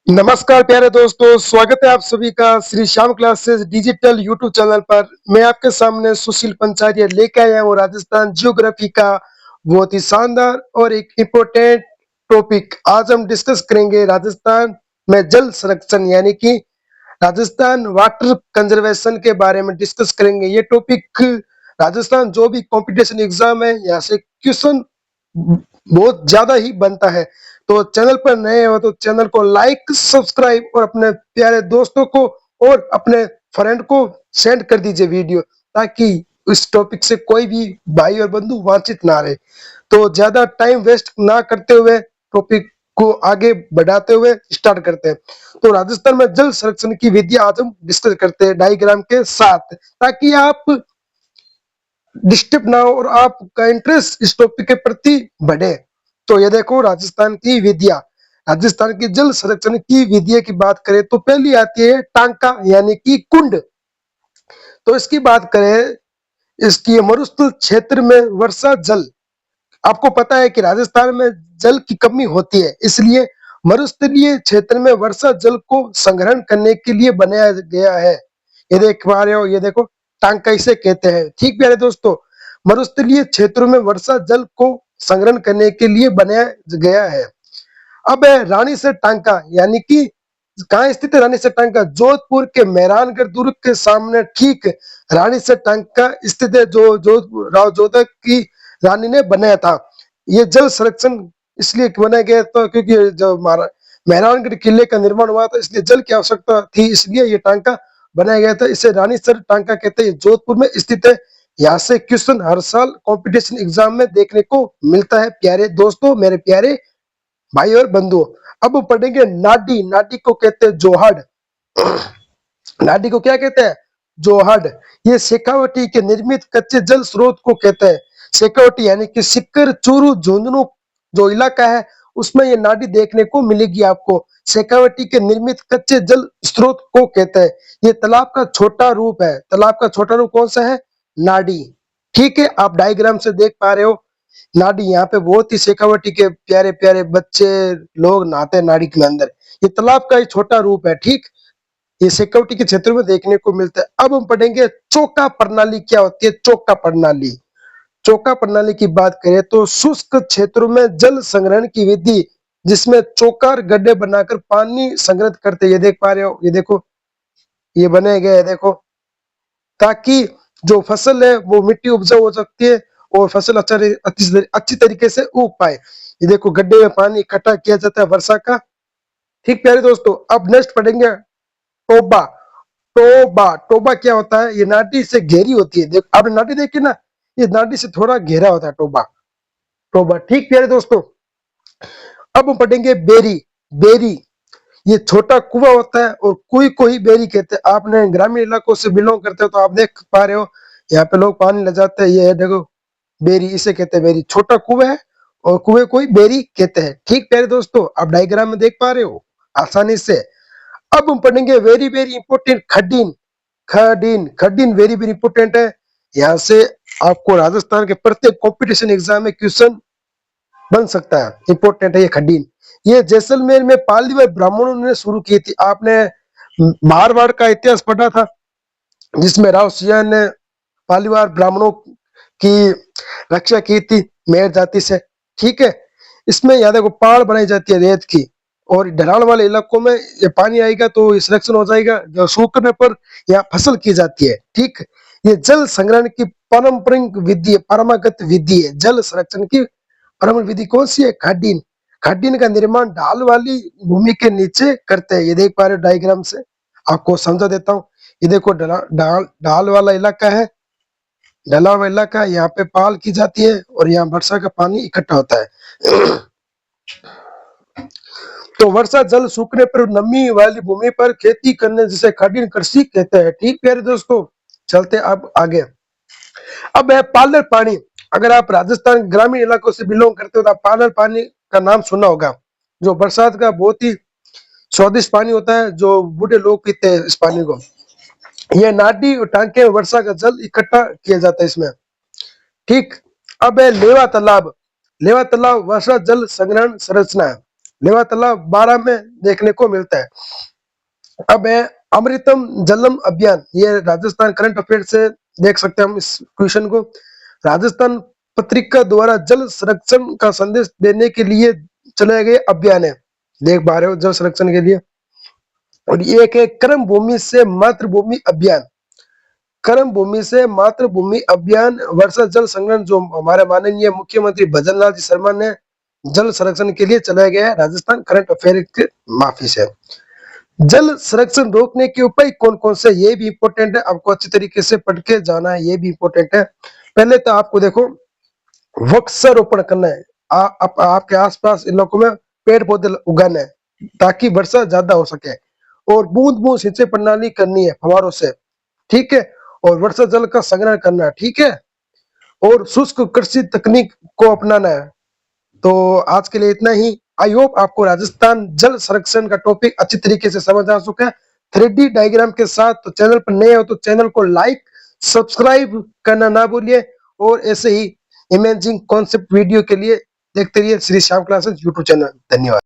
नमस्कार प्यारे दोस्तों, स्वागत है आप सभी का Shri Shyam classes digital YouTube channel पर। मैं आपके सामने सुशील पंचारिया लेके आया हूँ राजस्थान ज्योग्राफी का बहुत ही शानदार और एक इम्पोर्टेंट टॉपिक। आज हम डिस्कस करेंगे राजस्थान में जल संरक्षण यानी कि राजस्थान वाटर कंजर्वेशन के बारे में डिस्कस करेंगे। ये टॉपिक राजस्थान जो भी कंपटीशन एग्जाम है यहाँ से क्वेश्चन बहुत ज्यादा ही बनता है। तो चैनल पर नए हो तो चैनल को लाइक सब्सक्राइब और अपने प्यारे दोस्तों को और अपने फ्रेंड को सेंड कर दीजिए वीडियो, ताकि इस टॉपिक से कोई भी भाई और बंधु वंचित ना रहे। तो ज्यादा टाइम वेस्ट ना करते हुए टॉपिक को आगे बढ़ाते हुए स्टार्ट करते हैं। तो राजस्थान में जल संरक्षण की विधि आज हम डिस्कस करते हैं डायग्राम के साथ, ताकि आप डिस्टर्ब ना हो और आपका इंटरेस्ट इस टॉपिक के प्रति बढ़े। तो ये देखो राजस्थान की विधियां। राजस्थान की जल संरक्षण की विधियों की बात करें तो पहली आती है टांका यानी कि कुंड। तो इसकी बात करें, इसकी मरुस्थल क्षेत्र में वर्षा जल, आपको पता है कि राजस्थान में जल की कमी होती है, इसलिए मरुस्थलीय क्षेत्र में वर्षा जल को संग्रहण करने के लिए बनाया गया है। ये देख पा रहे हो, ये देखो टांका इसे कहते हैं। ठीक प्यारे दोस्तों, मरुस्थलीय क्षेत्रों में वर्षा जल को संग्रहण करने के लिए बनाया गया है। अब है रानी सर टांका यानी कि कहाँ स्थित है रानी सर टांका? जोधपुर के मेहरानगढ़ दुर्ग के सामने ठीक रानी सर टांका स्थित है, जो जोधपुर राव जोधा की रानी ने बनाया था। ये जल संरक्षण इसलिए बनाया गया था क्योंकि जब मेहरानगढ़ किले का निर्माण हुआ था, इसलिए जल की आवश्यकता थी, इसलिए ये टांका बनाया गया था। इसे रानी सर टांका कहते हैं, जोधपुर में स्थित है। यहाँ से क्वेश्चन हर साल कंपटीशन एग्जाम में देखने को मिलता है प्यारे दोस्तों, मेरे प्यारे भाई और बंधुओं। अब पढ़ेंगे नाडी। नाडी को कहते हैं जोहड़। नाडी को क्या कहते हैं? जोहड़। ये शेखावटी के निर्मित कच्चे जल स्रोत को कहते हैं। शेखावटी यानी कि सिक्कर, चूरू, झुंझुनू जो इलाका है उसमें ये नाडी देखने को मिलेगी आपको। शेखावटी के निर्मित कच्चे जल स्रोत को कहते हैं। ये तालाब का छोटा रूप है। तालाब का छोटा रूप कौन सा है? नाडी। ठीक है, आप डायग्राम से देख पा रहे हो नाडी। यहाँ पे बहुत ही शेखावटी के प्यारे प्यारे बच्चे लोग नहाते हैं नाडी के अंदर। ये तालाब का ही छोटा रूप है। ठीक, ये शेखावटी के क्षेत्र में देखने को मिलता है। अब हम पढ़ेंगे चौका प्रणाली क्या होती है। चौका प्रणाली, चौका प्रणाली की बात करें तो शुष्क क्षेत्रों में जल संग्रहण की विधि, जिसमें चौकार गड्ढे बनाकर पानी संग्रहित करते। ये देख पा रहे हो, ये देखो ये बने गए, देखो, ताकि जो फसल है वो मिट्टी उपजाऊ हो सकती है और फसल अच्छी तरीके से उग पाए। ये देखो गड्ढे में पानी इकट्ठा किया जाता है वर्षा का। ठीक प्यारे दोस्तों, अब नेक्स्ट पढ़ेंगे टोबा। टोबा, टोबा क्या होता है? ये नाटी से घेरी होती है। देख, आपने नाटी देखी ना, ये नाटी से थोड़ा घेरा होता है टोबा। टोबा, ठीक प्यारे दोस्तों। अब हम पढ़ेंगे बेरी। बेरी, ये छोटा कुआं होता है और कुएं को ही बेरी कहते हैं। आपने ग्रामीण इलाकों से बिलोंग करते हो तो आप देख पा रहे हो, यहाँ पे लोग पानी ले जाते हैं। ये है देखो बेरी, इसे कहते हैं बेरी। छोटा कुआं है और कुएं को ही बेरी कहते हैं। ठीक प्यारे दोस्तों, आप डायग्राम में देख पा रहे हो आसानी से। अब हम पढ़ेंगे वेरी वेरी इंपोर्टेंट खड्डीन। खड्डीन, खड्डीन वेरी वेरी इंपोर्टेंट है। यहाँ से आपको राजस्थान के प्रत्येक कंपटीशन एग्जाम में क्वेश्चन बन सकता है। इंपोर्टेंट है ये खड्डीन। ये जैसलमेर में पालीवाल ब्राह्मणों ने शुरू की थी। आपने मारवाड़ का इतिहास पढ़ा था, जिसमें राव सिंह ने पालीवाल ब्राह्मणों की रक्षा की थी मेर जाति से। ठीक है, इसमें याद देखो पहाड़ बनाई जाती है रेत की, और ढलान वाले इलाकों में ये पानी आएगा तो सिलेक्शन हो जाएगा। जो सूखने पर यहाँ फसल की जाती है। ठीक, ये जल संग्रहण की पारंपरिक विधि है, परंपरागत विधि है। जल संरक्षण की परंपरागत विधि कौन सी है? खाडीन। खाडीन का निर्माण ढाल वाली भूमि के नीचे करते हैं। ये देख पा रहे हो डायग्राम से, आपको समझा देता हूँ। ये देखो ढाल वाला इलाका है, ढला हुआ इलाका, यहाँ पे पाल की जाती है और यहाँ वर्षा का पानी इकट्ठा होता है। तो वर्षा जल सूखने पर नमी वाली भूमि पर खेती करने जिसे खाडीन कृषि कहते हैं। ठीक प्यारे दोस्तों, चलते अब आगे। अब है पालर पानी। अगर आप राजस्थान ग्रामीण इलाकों से बिलोंग करते हो तो आप पालर पानी का नाम सुना होगा, जो बरसात का बहुत ही स्वादिष्ट पानी होता है, जो बूढ़े लोग पीते हैं इस पानी को। यह नाडी और टांके में वर्षा का जल इकट्ठा किया जाता है इसमें। ठीक, अब है लेवा तालाब। लेवा तालाब वर्षा जल संग्रहण संरचना है। लेवा तालाब 12 में देखने को मिलता है। अब है अमृतम जलम अभियान, ये राजस्थान करंट अफेयर से देख सकते हैं हम इस क्वेश्चन को। राजस्थान पत्रिका द्वारा जल संरक्षण का संदेश देने के लिए चलाए गए अभियान है, देख पा रहे हो, जल संरक्षण के लिए। और ये एक है कर्म भूमि से मातृभूमि अभियान। कर्म भूमि से मातृभूमि अभियान वर्षा जल संग्रहण जो हमारे माननीय मुख्यमंत्री भजन लाल जी शर्मा ने जल संरक्षण के लिए चलाया गया है, राजस्थान करंट अफेयर के माफी से। जल संरक्षण रोकने के उपाय कौन कौन से, ये भी इंपॉर्टेंट है, आपको अच्छी तरीके से पढ़ के जाना है, ये भी इंपॉर्टेंट है। पहले तो आपको देखो वृक्षारोपण करना है, आपके आसपास इलाकों में पेड़ पौधे उगाना है ताकि वर्षा ज्यादा हो सके। और बूंद बूंद सिंचाई प्रणाली करनी है फवारों से, ठीक है। और वर्षा जल का संग्रहण करना है, ठीक है। और शुष्क कृषि तकनीक को अपनाना है। तो आज के लिए इतना ही। आई होप आपको राजस्थान जल संरक्षण का टॉपिक अच्छी तरीके से समझ आ चुका है 3D डायग्राम के साथ। तो चैनल पर नए हो तो चैनल को लाइक सब्सक्राइब करना ना भूलिए, और ऐसे ही इमेजिंग कॉन्सेप्ट वीडियो के लिए देखते रहिए Shri Shyam classes YouTube channel. धन्यवाद।